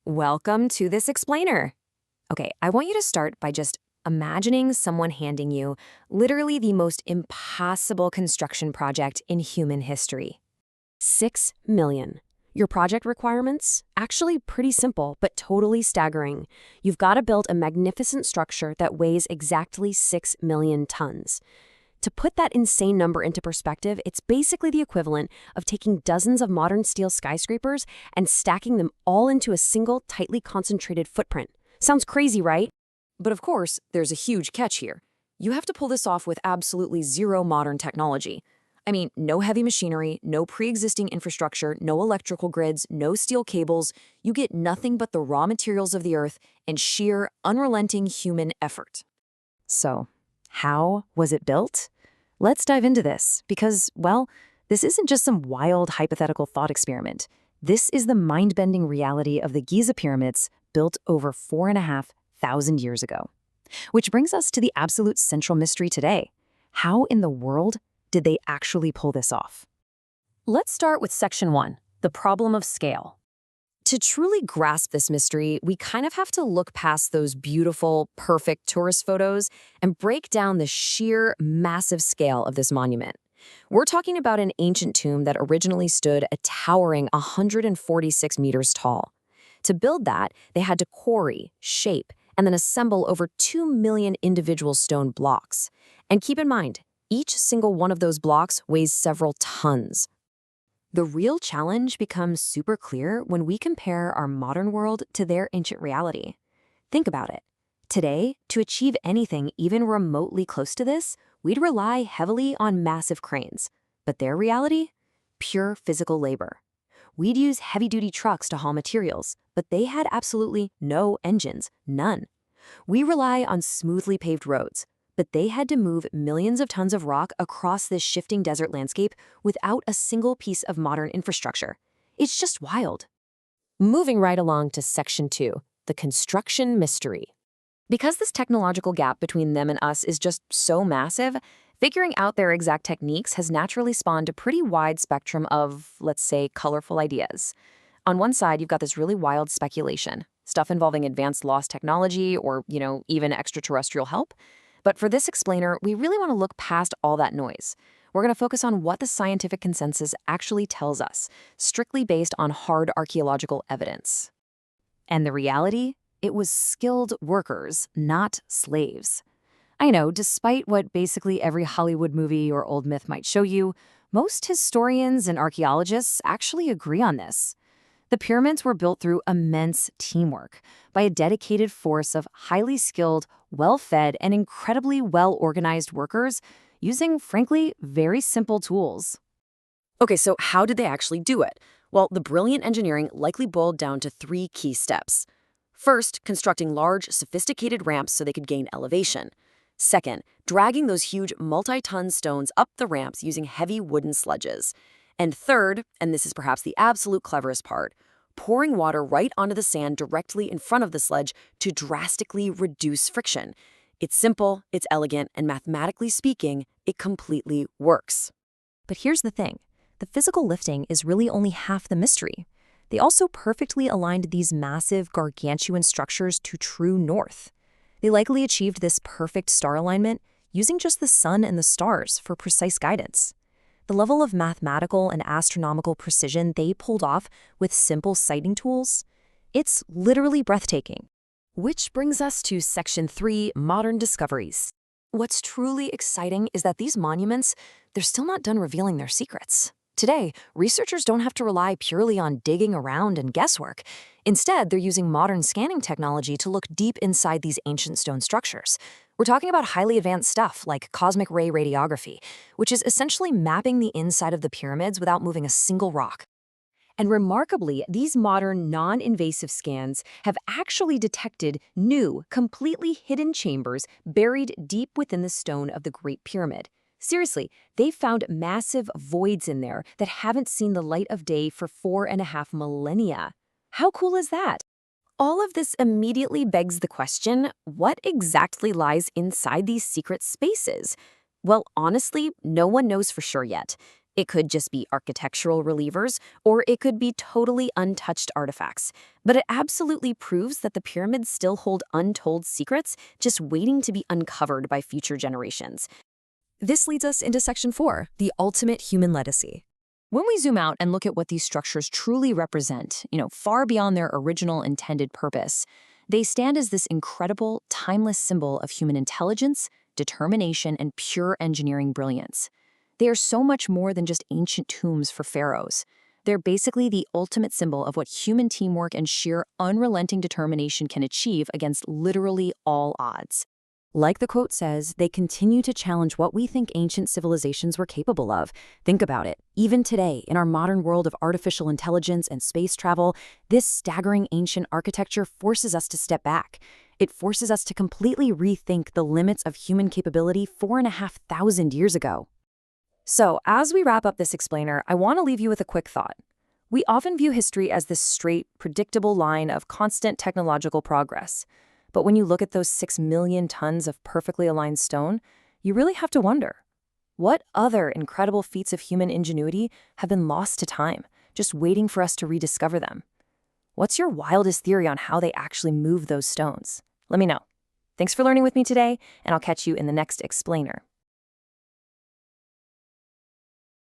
Welcome to this explainer. Okay, I want you to start by just imagining someone handing you literally the most impossible construction project in human history. 6 million. Your project requirements? Actually pretty simple, but totally staggering. You've got to build a magnificent structure that weighs exactly 6 million tons. To put that insane number into perspective, it's basically the equivalent of taking dozens of modern steel skyscrapers and stacking them all into a single, tightly concentrated footprint. Sounds crazy, right? But of course, there's a huge catch here. You have to pull this off with absolutely zero modern technology. I mean, no heavy machinery, no pre-existing infrastructure, no electrical grids, no steel cables. You get nothing but the raw materials of the earth and sheer, unrelenting human effort. So, how was it built? Let's dive into this because, well, this isn't just some wild hypothetical thought experiment. This is the mind-bending reality of the Giza pyramids built over 4,500 years ago. Which brings us to the absolute central mystery today. How in the world did they actually pull this off? Let's start with section 1, the problem of scale. To truly grasp this mystery, we kind of have to look past those beautiful, perfect tourist photos and break down the sheer, massive scale of this monument. We're talking about an ancient tomb that originally stood a towering 146 meters tall. To build that, they had to quarry, shape, and then assemble over 2 million individual stone blocks. And keep in mind, each single one of those blocks weighs several tons. The real challenge becomes super clear when we compare our modern world to their ancient reality. Think about it. Today, to achieve anything even remotely close to this, we'd rely heavily on massive cranes. But their reality? Pure physical labor. We'd use heavy-duty trucks to haul materials, but they had absolutely no engines, none. We rely on smoothly paved roads, but they had to move millions of tons of rock across this shifting desert landscape without a single piece of modern infrastructure. It's just wild. Moving right along to section 2, the construction mystery. Because this technological gap between them and us is just so massive, figuring out their exact techniques has naturally spawned a pretty wide spectrum of, let's say, colorful ideas. On one side, you've got this really wild speculation, stuff involving advanced lost technology or, even extraterrestrial help. But for this explainer, we really want to look past all that noise. We're going to focus on what the scientific consensus actually tells us, strictly based on hard archaeological evidence. And the reality? It was skilled workers, not slaves. I know, despite what basically every Hollywood movie or old myth might show you, most historians and archaeologists actually agree on this. The pyramids were built through immense teamwork by a dedicated force of highly skilled, well-fed, and incredibly well-organized workers using, frankly, very simple tools. Okay, so how did they actually do it? Well, the brilliant engineering likely boiled down to 3 key steps. First, constructing large, sophisticated ramps so they could gain elevation. Second, dragging those huge multi-ton stones up the ramps using heavy wooden sledges. And third, and this is perhaps the absolute cleverest part, pouring water right onto the sand directly in front of the sledge to drastically reduce friction. It's simple, it's elegant, and mathematically speaking, it completely works. But here's the thing. The physical lifting is really only half the mystery. They also perfectly aligned these massive, gargantuan structures to true north. They likely achieved this perfect star alignment using just the sun and the stars for precise guidance. The level of mathematical and astronomical precision they pulled off with simple sighting tools, it's literally breathtaking. Which brings us to section 3, modern discoveries. What's truly exciting is that these monuments, they're still not done revealing their secrets. Today, researchers don't have to rely purely on digging around and guesswork. Instead, they're using modern scanning technology to look deep inside these ancient stone structures. We're talking about highly advanced stuff like cosmic ray radiography, which is essentially mapping the inside of the pyramids without moving a single rock. And remarkably, these modern, non-invasive scans have actually detected new, completely hidden chambers buried deep within the stone of the Great Pyramid. Seriously, they found massive voids in there that haven't seen the light of day for 4.5 millennia. How cool is that? All of this immediately begs the question, what exactly lies inside these secret spaces? Well, honestly, no one knows for sure yet. It could just be architectural relievers, or it could be totally untouched artifacts. But it absolutely proves that the pyramids still hold untold secrets just waiting to be uncovered by future generations. This leads us into Section 4, the ultimate human legacy. When we zoom out and look at what these structures truly represent, far beyond their original intended purpose, they stand as this incredible, timeless symbol of human intelligence, determination, and pure engineering brilliance. They are so much more than just ancient tombs for pharaohs. They're basically the ultimate symbol of what human teamwork and sheer unrelenting determination can achieve against literally all odds. Like the quote says, they continue to challenge what we think ancient civilizations were capable of. Think about it. Even today, in our modern world of artificial intelligence and space travel, this staggering ancient architecture forces us to step back. It forces us to completely rethink the limits of human capability 4,500 years ago. So, as we wrap up this explainer, I want to leave you with a quick thought. We often view history as this straight, predictable line of constant technological progress. But when you look at those 6 million tons of perfectly aligned stone, you really have to wonder, what other incredible feats of human ingenuity have been lost to time, just waiting for us to rediscover them? What's your wildest theory on how they actually move those stones? Let me know. Thanks for learning with me today, and I'll catch you in the next explainer.